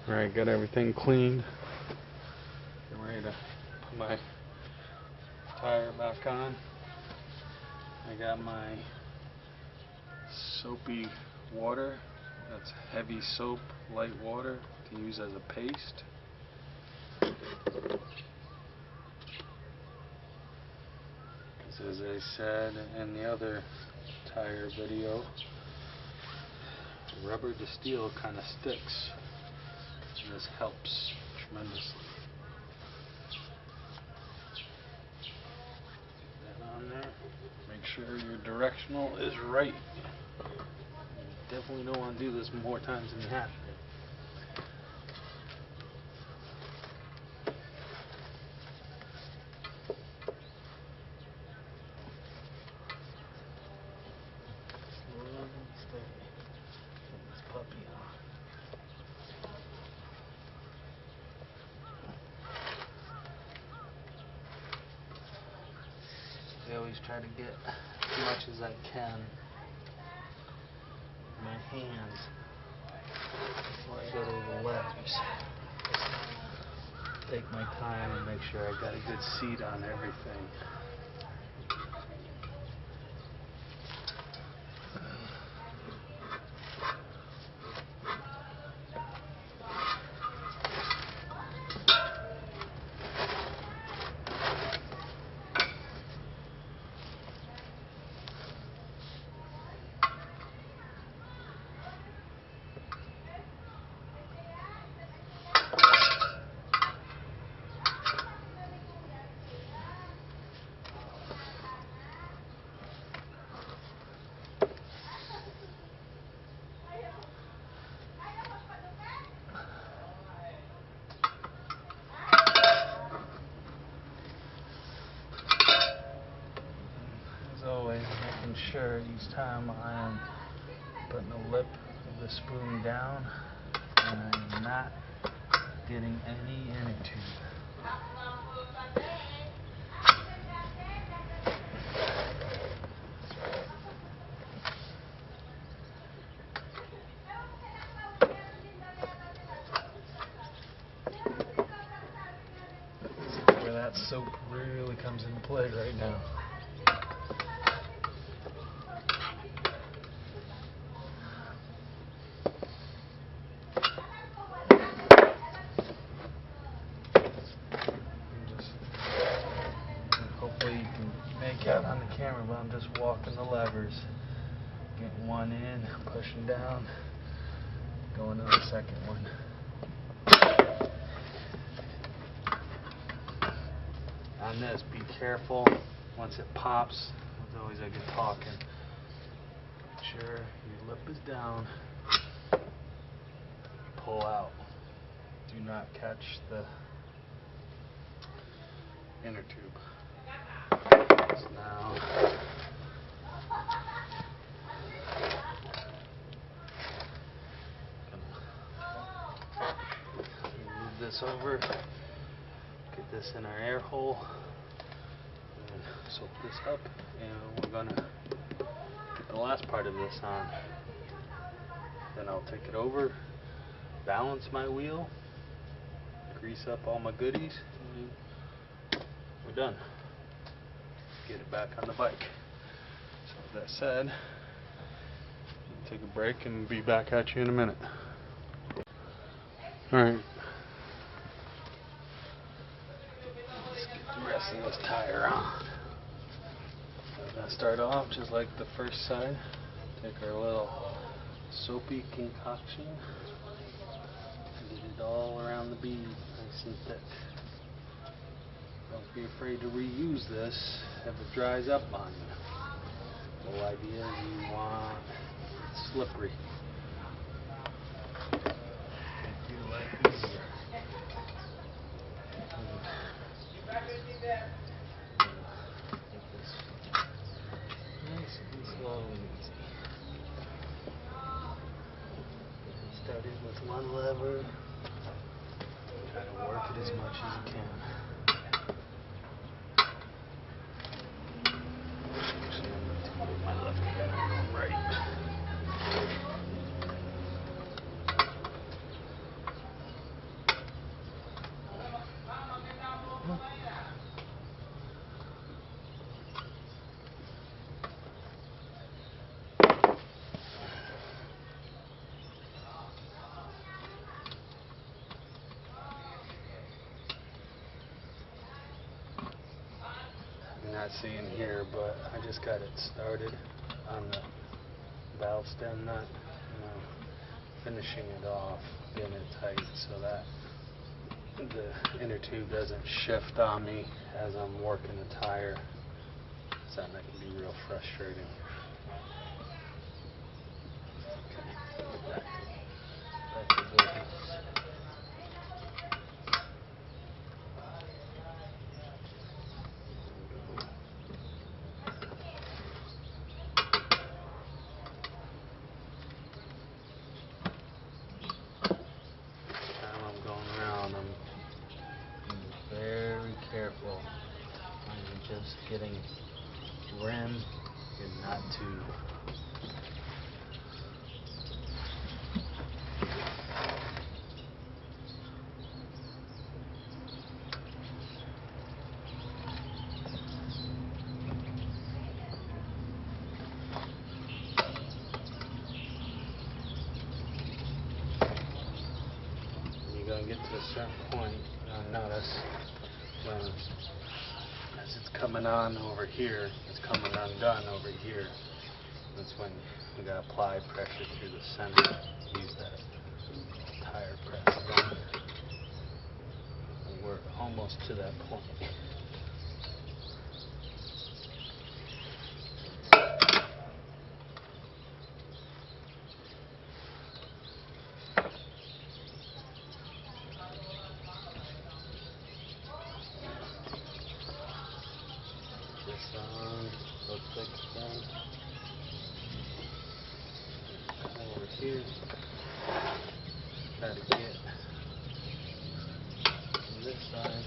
Alright, got everything cleaned. Getting ready to put my tire back on. I got my soapy water. That's heavy soap, light water to use as a paste. Because as I said in the other tire video, rubber to steel kind of sticks. And this helps tremendously. Get that on there. Make sure your directional is right. You definitely don't want to do this more times than you have to. Slow and steady. Get this puppy on. I always try to get as much as I can with my hands before I go to the levers. Take my time and make sure I got a good seat on everything. Always making sure each time I am putting the lip of the spoon down and I am not getting any inner tube. Where that soap really comes into play right now. Hopefully you can make out on the camera, but I'm just walking the levers. Getting one in, pushing down, going to the second one. On this, be careful. Once it pops, as always I get talking. Make sure your lip is down. Pull out. Do not catch the inner tube. So now move this over, get this in our air hole, and soak this up, and we're gonna get the last part of this on. Then I'll take it over, balance my wheel, grease up all my goodies, and we're done. Get it back on the bike. So with that said, take a break and be back at you in a minute. Alright. Let's get the rest of this tire on. I'm going to start off just like the first side. Take our little soapy concoction. Get it all around the bead, nice and thick. Don't be afraid to reuse this if it dries up on you. The whole idea is you want it slippery. Make your life easier. Get this nice and slow and easy. Get started with one lever. Try to work it as much as you can. Actually, I'm going to put my left hand on the right. not seeing here, but I just got it started on the valve stem nut, and I'm finishing it off, getting it tight so that the inner tube doesn't shift on me as I'm working the tire. Something that can be real frustrating. Okay, back to business. I'm going around, I'm being very careful. I'm just getting rim and not tube. You're going to get to a certain point, you'll notice when as it's coming on over here, it's coming undone over here. That's when we got to apply pressure through the center. Use that tire press gun. And we're almost to that point. This on, real quick again. Come over here. Try to get on this side.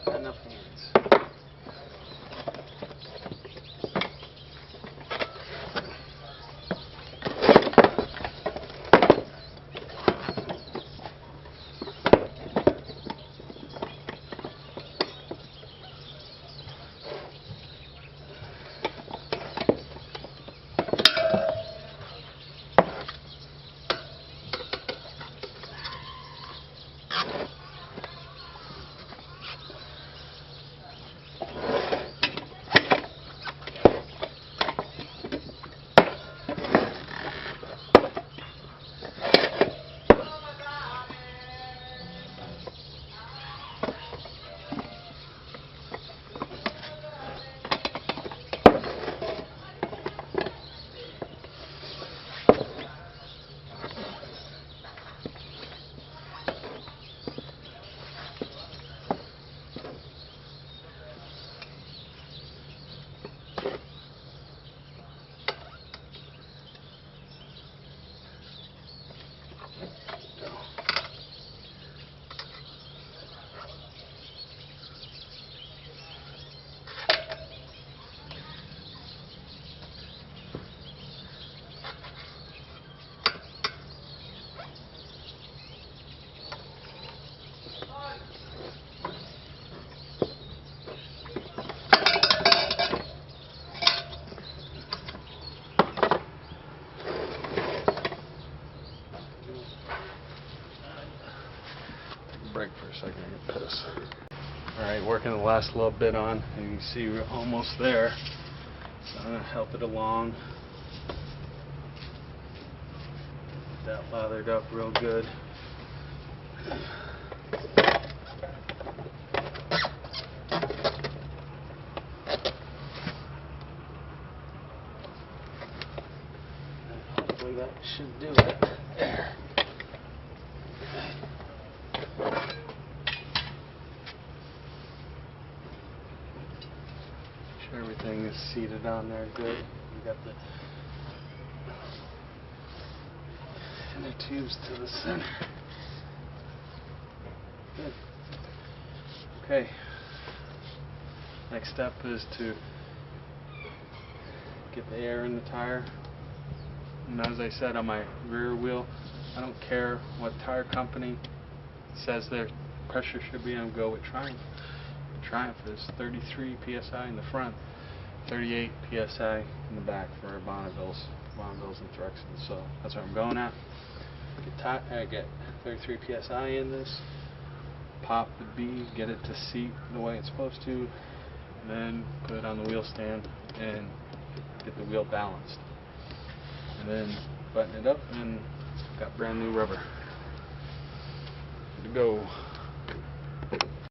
Enough hands. Break for a second and get pissed. Alright, working the last little bit on, and you can see we're almost there. So I'm going to help it along. Get that lathered up real good. And hopefully that should do it. There. Everything is seated on there good. We got the inner tubes to the center. Good. Okay. Next step is to get the air in the tire. And as I said on my rear wheel, I don't care what tire company says their pressure should be. I'll go with Triumph. Triumph is 33 psi in the front, 38 psi in the back for our Bonnevilles and Threxons. So that's what I'm going at. Get 33 psi in this. Pop the B, get it to seat the way it's supposed to, and then put it on the wheel stand and get the wheel balanced. And then button it up and got brand new rubber. Good to go.